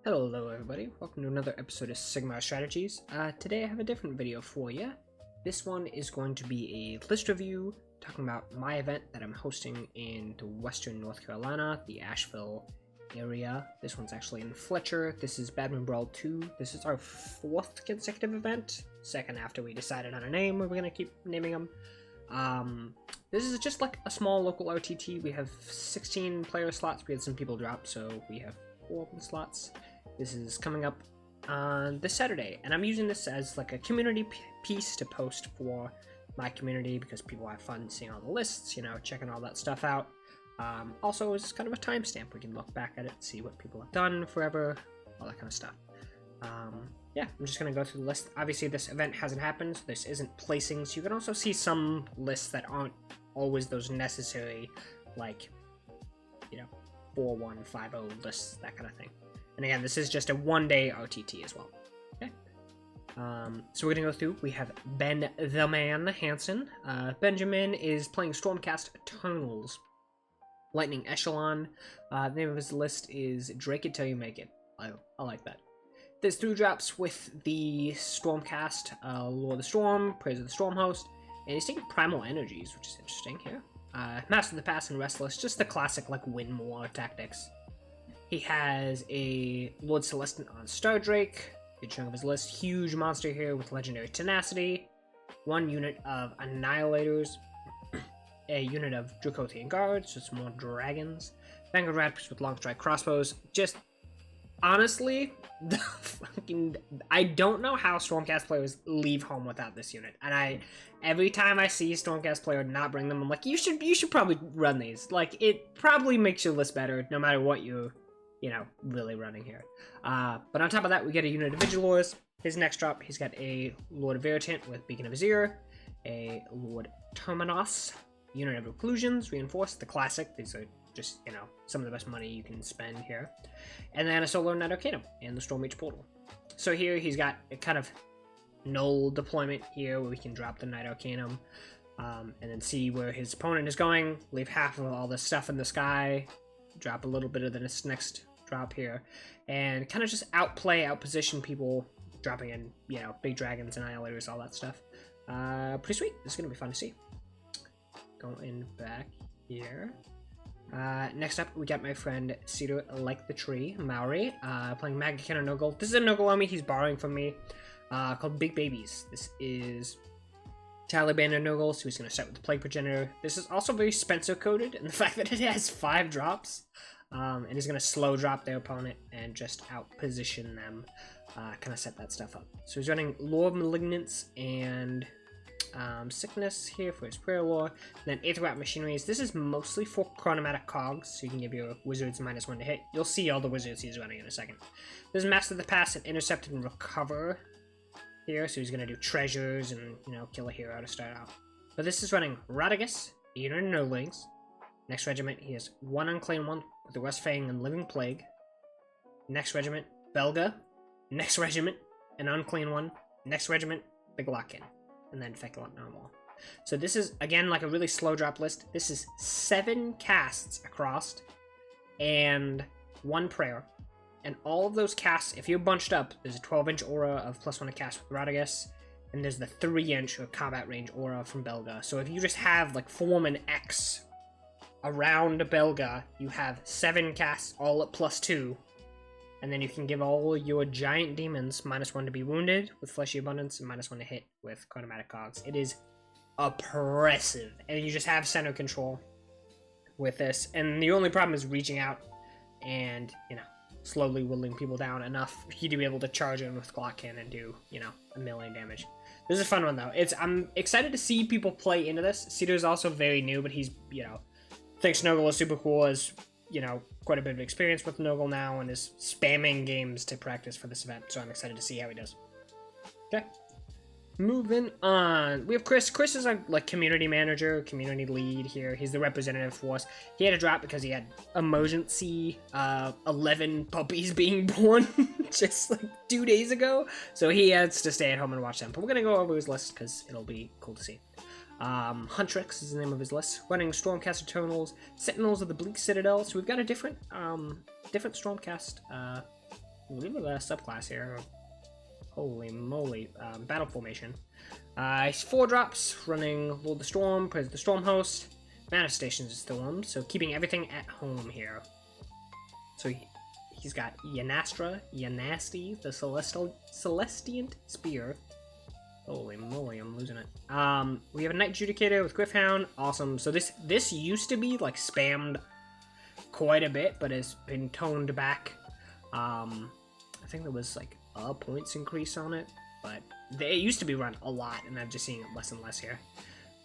Hello everybody, welcome to another episode of Sigmar Strategies. Today I have a different video for you. This one is going to be a list review talking about my event that I'm hosting in the western North Carolina, the Asheville area. This one's actually in Fletcher. This is Badminton Brawl 2. This is our fourth consecutive event, second after we decided on a name. We're going to keep naming them. This is just like a small local RTT. We have 16 player slots. We had some people drop, so we have 4 open slots. This is coming up on this Saturday, and I'm using this as like a community piece to post for my community because people have fun seeing all the lists, you know, checking all that stuff out. Also, it's kind of a timestamp. We can look back at it, see what people have done forever, all that kind of stuff. Yeah, I'm just going to go through the list. Obviously, this event hasn't happened, so this isn't placings. You can also see some lists that aren't always those necessary, like, you know, 4-1-5-0 lists, that kind of thing. And again, this is just a one-day RTT as well. Okay. So we're gonna go through. We have Ben the Man Hansen. Benjamin is playing Stormcast Eternals. Lightning Echelon. The name of his list is Drake It Till You Make It. I like that. There's 3 drops with the Stormcast, Lord of the Storm, Praise of the Storm Host, and he's taking Primal Energies, which is interesting here. Master of the Past and Restless, just the classic like win more tactics. He has a Lord Celestin on Stardrake, good chunk of his list. Huge monster here with Legendary Tenacity, 1 unit of Annihilators, a unit of Dracothian Guards, so some more dragons, Vanguard Raptors with Long Strike Crossbows. Just honestly, I don't know how Stormcast players leave home without this unit, and every time I see a Stormcast player not bring them, I'm like, you should probably run these. Like, it probably makes your list better no matter what you know, really running here. But on top of that, we get a unit of Vigilors. His next drop, he's got a Lord of Veritant with Beacon of Azir, a Lord Terminos, unit of Occlusions, Reinforced, the classic. These are just, you know, some of the best money you can spend here. And then a Solar Knight Arcanum and the Stormreach Portal. So here he's got a kind of null deployment here where we can drop the Knight Arcanum and then see where his opponent is going, leave half of all this stuff in the sky, drop a little bit of this next drop here, and kind of just outposition people, dropping in, you know, big dragons, annihilators, all that stuff. Pretty sweet. This is going to be fun to see. Going back here. Next up, we got my friend Cedar Like the Tree, Maori, playing Mega Cannon Nurgle. This is a Nurgle army he's borrowing from me, called Big Babies. This is Taliban and Nurgle, so he's going to start with the Plague Progenitor. This is also very Spencer coded in the fact that it has 5 drops, and he's going to slow drop their opponent and just outposition them, kind of set that stuff up. So he's running Lore of Malignance and Sickness here for his Prayer Lore, and then Aetherwrap Machineries. This is mostly for Chronomatic Cogs, so you can give your wizards -1 to hit. You'll see all the wizards he's running in a second. This is Master of the Past and Intercept and Recover here, so he's going to do treasures and, you know, kill a hero to start out. But this is running Radagus, a unit of Nurglings. Next regiment, he has 1 Unclaimed 1 with the Westfang and Living Plague. Next regiment, Belga. Next regiment, an Unclaimed 1. Next regiment, Big Lock-In. And then Feculent Normal. So this is, again, like a really slow drop list. This is 7 casts across and 1 prayer. And all of those casts, if you're bunched up, there's a 12-inch aura of +1 to cast with Radagus, and there's the 3-inch or combat range aura from Belga. So if you just have like form an X around Belga, you have 7 casts all at +2, and then you can give all your giant demons -1 to be wounded with Fleshy Abundance and -1 to hit with Chronomatic Cogs. It is oppressive, and you just have center control with this. And the only problem is reaching out and, you know, slowly whittling people down enough for you to be able to charge in with Glock-In and do, you know, 1,000,000 damage. This is a fun one though. I'm excited to see people play into this. Cedar's also very new, but he's, you know, thinks Nurgle is super cool, has, you know, quite a bit of experience with Nurgle now, and is spamming games to practice for this event, so I'm excited to see how he does. Okay. Moving on, we have Chris. Chris is our like community manager, community lead here. He's the representative for us. He had to drop because he had emergency 11 puppies being born just like 2 days ago. So he has to stay at home and watch them. But we're gonna go over his list because it'll be cool to see. Huntrix is the name of his list. Running Stormcast Eternals, Sentinels of the Bleak Citadel. So we've got a different Stormcast subclass here. Holy moly. Battle formation. 4 drops, running Lord of the Storm, Praise the Storm Host, Manifestations of Storm, so keeping everything at home here. So he's got Yanasti, the Celestiant Spear. Holy moly, I'm losing it. We have a Knight Judicator with Gryph-hound, awesome. So this used to be like spammed quite a bit, but has been toned back. I think there was like a points increase on it, but it used to be run a lot, and I'm just seeing it less and less here.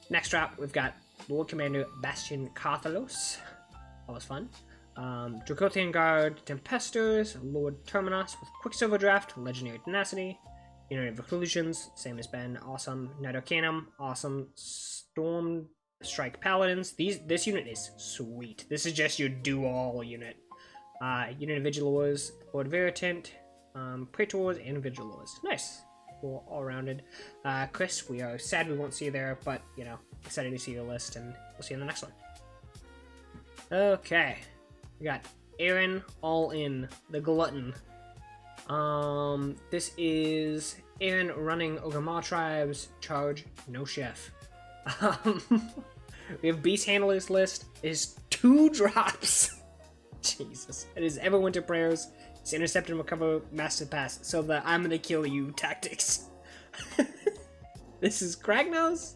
Next drop, we've got Lord Commander Bastion Carthalos. That was fun. Dracothian Guard, Tempesters, Lord Terminus with Quicksilver Draft, Legendary Tenacity, Unit of Occlusions, same as Ben, awesome. Knight Arcanum, awesome. Storm Strike Paladins. This unit is sweet. This is just your do-all unit. Unit of Vigilors, Lord Veritant, Praetors, and Vigilors. Nice. All-rounded. Chris, we are sad we won't see you there, but, you know, excited to see your list, and we'll see you in the next one. Okay. We got Aaron All In, the Glutton. This is Aaron running Ogama Tribes, Charge, No Chef. We have Beast Handler's list. It is 2 drops. Jesus. It is Everwinter Prayers. It's Intercept and Recover Master Pass. So the I'm gonna kill you tactics. This is Kragnos.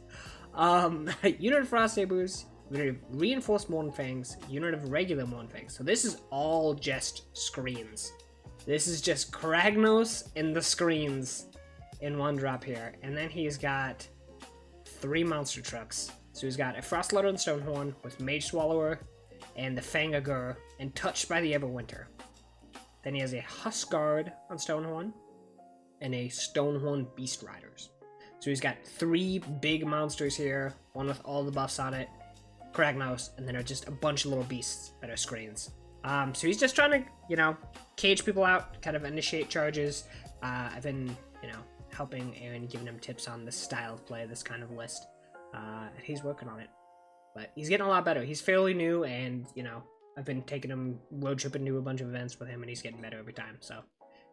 Unit of Frost Sabers. Unit of Reinforced Mornfangs. Unit of Regular Mornfangs. So this is all just screens. This is just Kragnos and the screens in 1 drop here. And then he's got 3 monster trucks. So he's got a Frostlutter and Stonehorn with Mage Swallower and the Fangagur and Touched by the Everwinter. Then he has a Huskguard on Stonehorn and a Stonehorn Beast Riders. So he's got 3 big monsters here, one with all the buffs on it, Kragnos, and then are just a bunch of little beasts that are screens. So he's just trying to, you know, cage people out, kind of initiate charges. I've been, you know, helping Aaron, giving him tips on this style of play, this kind of list. And he's working on it. But he's getting a lot better. He's fairly new, and, you know, I've been taking him road tripping to a bunch of events with him, and he's getting better every time. So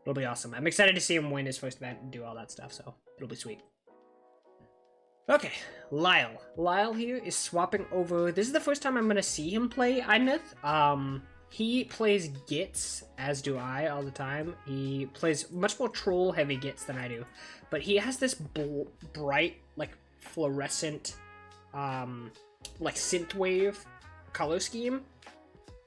it'll be awesome. I'm excited to see him win his first event and do all that stuff, so it'll be sweet. Okay, Lyle. Lyle here is swapping over. This is the first time I'm going to see him play Idoneth. He plays Gits, as do I, all the time. He plays much more troll-heavy Gits than I do. But he has this bright, like, fluorescent, like, synthwave color scheme.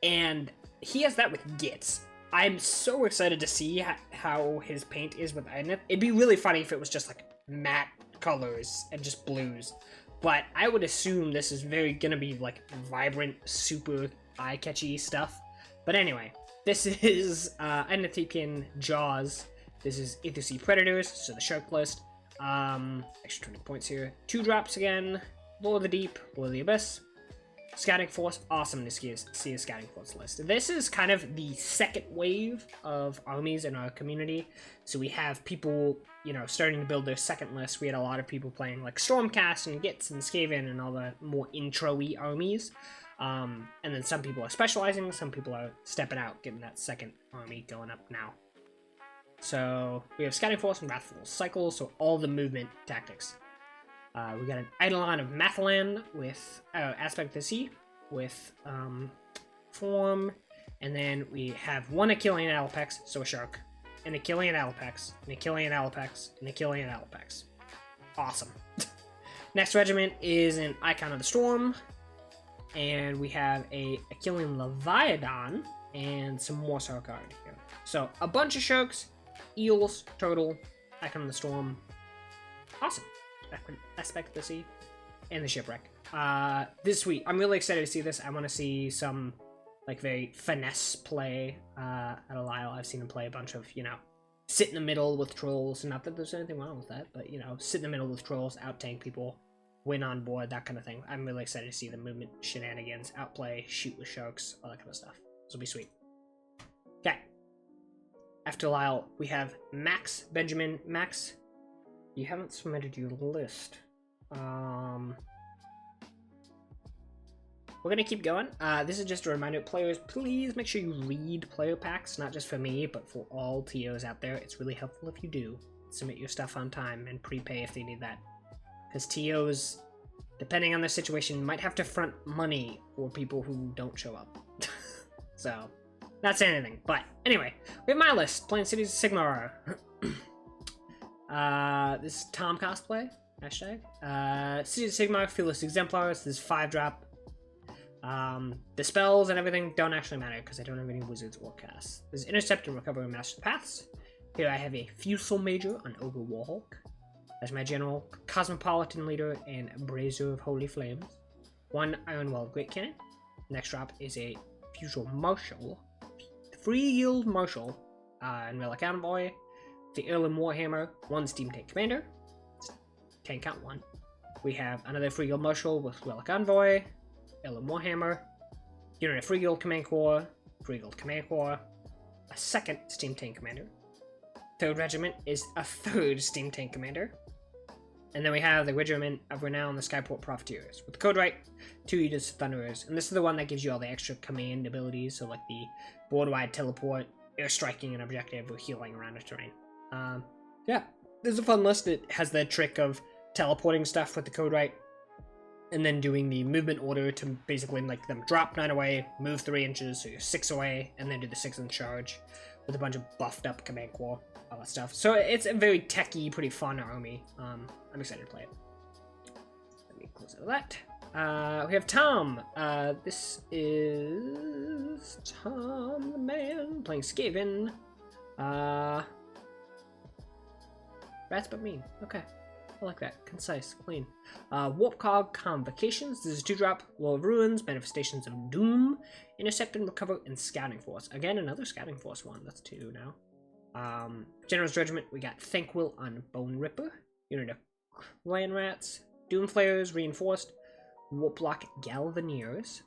And he has that with Gits. I'm so excited to see how his paint is with Idoneth. It'd be really funny if it was just, like, matte colors and just blues. But I would assume this is gonna be, like, vibrant, super eye-catchy stuff. But anyway, this is Idoneth Jaws. This is Aether Predators, so the shark list. Extra 20 points here. 2 drops again. Lord of the Deep, Lord of the Abyss. Scouting Force, awesome to see a Scouting Force list. This is kind of the second wave of armies in our community. So we have people, you know, starting to build their second list. We had a lot of people playing like Stormcast and Gits and Skaven and all the more intro-y armies. And then some people are specializing, some people are stepping out, getting that second army going up now. So we have Scouting Force and Wrathful Cycle, so all the movement tactics. We got an Eidolon of Mathalan with Aspect of the Sea, with Form, and then we have 1 Achillean Alapex, so a shark, an Achillean Alapex, an Achillean Alapex, an Achillean Alapex. Awesome. Next regiment is an Icon of the Storm, and we have a Achillean Leviathan, and some more Sarkard here. So, a bunch of sharks, eels, turtle, Icon of the Storm. Awesome. Aspect of the Sea, and the Shipwreck. This is sweet. I'm really excited to see this. I want to see some, like, very finesse play at a Lyle. I've seen him play a bunch of, you know, sit in the middle with trolls. Not that there's anything wrong with that, but, you know, sit in the middle with trolls, out-tank people, win on board, that kind of thing. I'm really excited to see the movement shenanigans, outplay, shoot with sharks, all that kind of stuff. This will be sweet. Okay. After Lyle, we have Max Benjamin. Max, you haven't submitted your list. we're gonna keep going. This is just a reminder, players, please make sure you read player packs, not just for me, but for all TOs out there. It's really helpful if you do. Submit your stuff on time and prepay if they need that. Because TOs, depending on the situation, might have to front money for people who don't show up. So, not saying anything. But anyway, we have my list, playing Cities of Sigmar. This is Tom cosplay, hashtag. Cities of Sigmar, Fearless Exemplars, this is 5-drop. The spells and everything don't actually matter because I don't have any wizards or casts. There's Intercept and Recover and Master the Paths. Here I have a Fusel Major on Ogre Warhawk. That's my general, Cosmopolitan Leader, and Brazier of Holy Flames. 1 Ironwell Great Cannon. Next drop is a Fusel Marshal. 3 Yield Marshal, and Relic Envoy. The Heirloom Warhammer, 1 Steam Tank Commander. Tank count 1. We have another Free Guild Marshal with Relic Envoy. Heirloom Warhammer, unit of Free Guild Command Corps, Free Guild Command Corps, a 2nd Steam Tank Commander. 3rd Regiment is a 3rd Steam Tank Commander. And then we have the Regiment of Renown, the Skyport Profiteers. With the code right, 2 Aegis Thunderers. And this is the one that gives you all the extra command abilities, so like the board-wide teleport, air striking an objective, or healing around a terrain. Yeah, this is a fun list. It has the trick of teleporting stuff with the code right, and then doing the movement order to basically make them drop 9 away, move 3 inches, so you're 6 away, and then do the 6th charge with a bunch of buffed up command core, all that stuff. So it's a very techy, pretty fun army. I'm excited to play it. Let me close out of that. We have Tom. This is Tom the Man playing Skaven. Rats but mean. Okay. I like that. Concise, clean. Warpcog Convocations. This is 2-drop. Wall of Ruins, Manifestations of Doom, Intercept and Recover, and Scouting Force. Again, another Scouting Force one. That's 2 now. General's Regiment, we got Thankwil on Bone Ripper. Unit of Clan Rats. Doomflayers Reinforced. Warplock Galvaniers.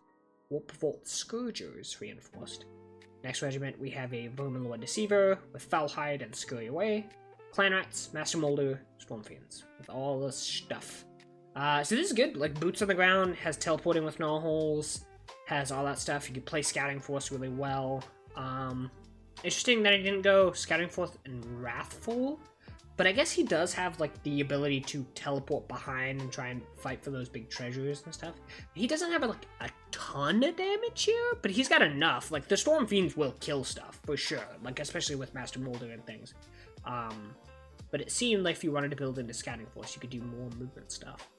Warpvault Scourgers Reinforced. Next regiment, we have a Verminlord Deceiver with Foulhide and Scurry Away. Clan Rats, Master Molder, Stormfiends, with all this stuff. So this is good, like boots on the ground, has teleporting with null holes, has all that stuff. You can play Scouting Force really well. Interesting that he didn't go Scouting Force and Wrathful, but I guess he does have like the ability to teleport behind and try and fight for those big treasures and stuff. He doesn't have like a ton of damage here, but he's got enough. Like the Stormfiends will kill stuff for sure, like especially with Master Molder and things. But it seemed like if you wanted to build into Scouting Force, you could do more movement stuff.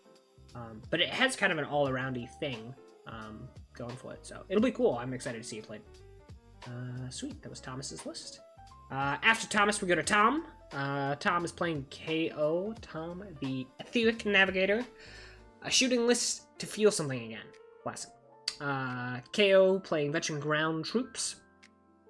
But it has kind of an all-aroundy thing going for it, so it'll be cool. I'm excited to see it played. Sweet, that was Thomas's list. After Thomas, we go to Tom. Tom is playing KO, Tom, the Etheric Navigator. A shooting list to feel something again. Classic. KO playing Veteran Ground Troops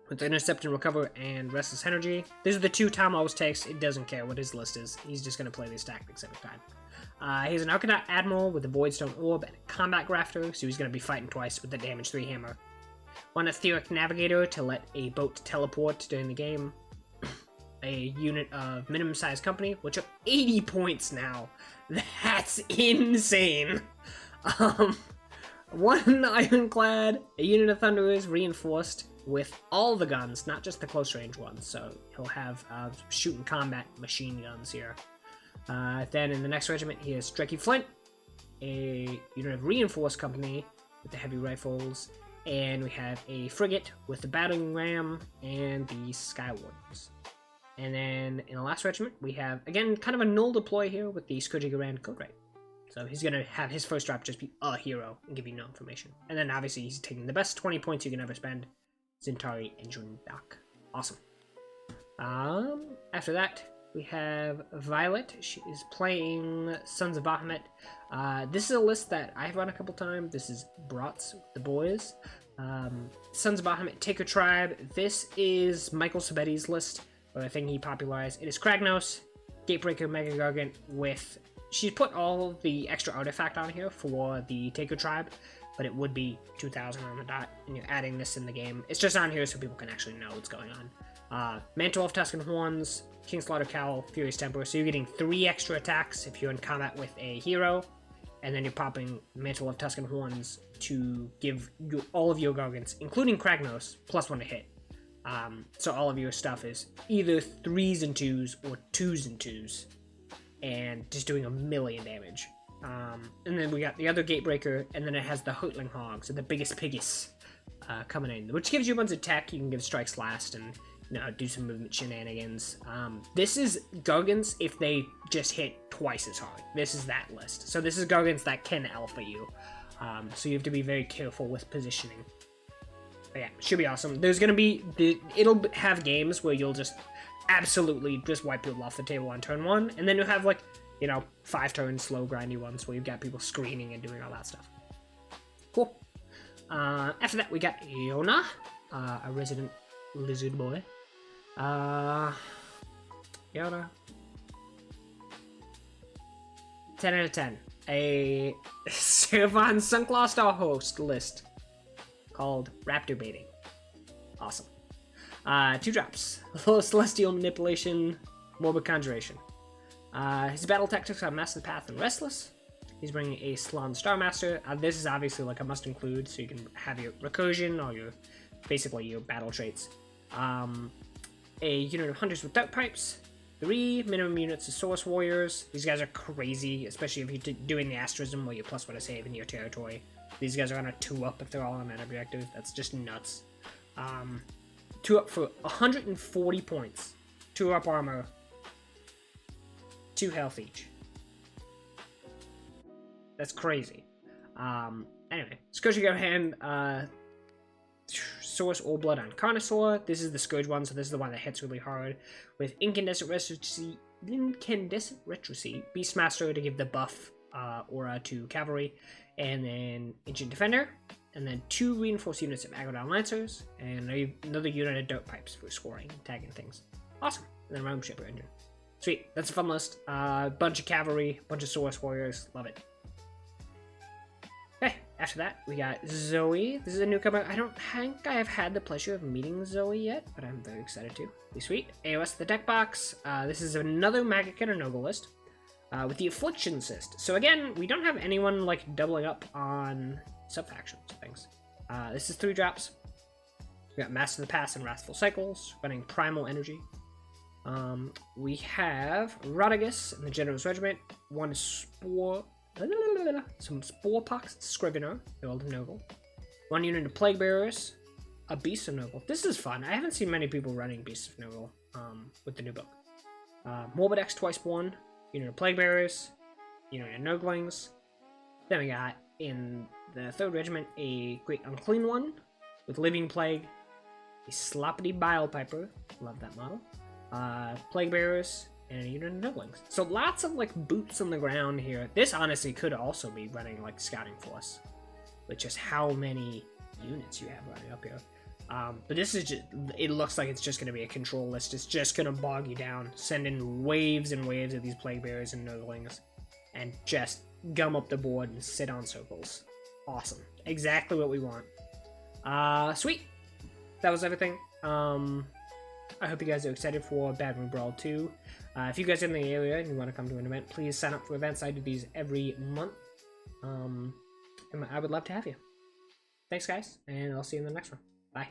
with Intercept and Recover and Restless Energy. These are the 2 Tom always takes. It doesn't care what his list is. He's just going to play these tactics every time. He's an Arcanaut Admiral with the Voidstone Orb and a Combat Grafter, so he's going to be fighting twice with the Damage 3 Hammer. 1 Etheric Navigator to let a boat teleport during the game. A unit of minimum size company, which are 80 points now. That's insane. 1 Ironclad, a unit of Thunderers reinforced with all the guns, not just the close range ones, so he'll have shooting combat machine guns here. Then in the next regiment, he has Strecky Flint, a unit of reinforced company with the heavy rifles, and we have a frigate with the battering ram and the Sky Wardens. And then in the last regiment, we have, again, kind of a null deploy here with the Scourging Grand Code Right. So he's going to have his first drop just be a hero and give you no information. And then obviously he's taking the best 20 points you can ever spend. Zintari and Jundak. Awesome. After that, we have Violet. She is playing Sons of Bahamut. This is a list that I've run a couple times. This is Brats, the boys. Sons of Bahamut, Taker Tribe. This is Michael Sabetti's list, or a thing he popularized. It is Kragnos, Gatebreaker, Mega Gargant with... She's put all the extra artifact on here for the Taker Tribe, but it would be 2,000 on the dot, and you're adding this in the game. It's just on here so people can actually know what's going on. Mantle of Tuscan Horns, Kingslaughter Cowl, Furious Temper, so you're getting 3 extra attacks if you're in combat with a hero, and then you're popping Mantle of Tuscan Horns to give all of your Gargants, including Kragnos, +1 to hit. So all of your stuff is either 3s and 2s or 2s and 2s, and just doing 1,000,000 damage. And then we got the other Gatebreaker, and then it has the Hurtling Hogs, or the biggest piggies, coming in, which gives you a bunch of tech. You can give strikes last and, you know, do some movement shenanigans. This is Gargants if they just hit twice as hard. This is that list. So this is Gargants that can alpha you. So you have to be very careful with positioning. But yeah, should be awesome. There's gonna be it'll have games where you'll just absolutely just wipe people off the table on turn 1, and then you'll have, like, you know, 5 turn slow grindy ones where you've got people screening and doing all that stuff. Cool. After that, we got Yona, a resident lizard boy. Yona. 10 out of 10. A Servan Sunclaw Star host list called Raptor Baiting. Awesome. 2 drops. Low Celestial Manipulation, Morbid Conjuration. His battle tactics are Master the Path and Restless. He's bringing a Slan Starmaster. This is obviously like a must include, so you can have your recursion or your basically your battle traits. A unit of Hunters with Dark Pipes. 3 minimum units of Source Warriors. These guys are crazy, especially if you're doing the Asterism where you +1 to save in your territory. These guys are gonna 2-up if they're all on that objective. That's just nuts. 2-up for 140 points. 2-up armor. 2 health each. That's crazy. Anyway, Scourge you got hand, Source or Blood on Carnosaur. This is the Scourge one, so this is the one that hits really hard. With Incandescent Retrocy, Beastmaster to give the buff aura to Cavalry, and then Ancient Defender, and then 2 reinforced units of Aggrodon Lancers, and another unit of Dirt Pipes for scoring and tagging things. Awesome. And then Realm Shipper Engine. Sweet. That's a fun list. Bunch of Cavalry, bunch of Source Warriors. Love it. Okay, after that, we got Zoe. This is a newcomer. I don't think I have had the pleasure of meeting Zoe yet, but I'm very excited to. Be sweet. AOS the deck box. This is another Magic and a Noble list. With the Affliction Cyst. So again, we don't have anyone like doubling up on sub-factions and things. This is 3 drops. We got Master of the Past and Wrathful Cycles, running Primal Energy. We have Rodigus and the General's Regiment. 1 some Sporepox Scrivener, the Old Noble. 1 unit of Plague Bearers, a Beast of Noble. This is fun. I haven't seen many people running Beasts of Noble with the new book. Morbidex twice 1, unit of Plague Bearers, unit of Noglings. Then we got in the 3rd Regiment a Great Unclean One with Living Plague, a Sloppity Bile Piper. Love that model. Plague Bearers, and a unit of Noblings. So lots of like boots on the ground here. This honestly could also be running like Scouting Force, with just how many units you have running up here. But this is just, it looks like it's just going to be a control list. It's just going to bog you down, send in waves and waves of these Plague Bearers and Noblings, and just gum up the board and sit on circles. Awesome. Exactly what we want. Sweet. That was everything. I hope you guys are excited for Bad Moon Brawl 2. If you guys are in the area and you want to come to an event, please sign up for events. I do these every month. And I would love to have you. Thanks, guys, and I'll see you in the next one. Bye.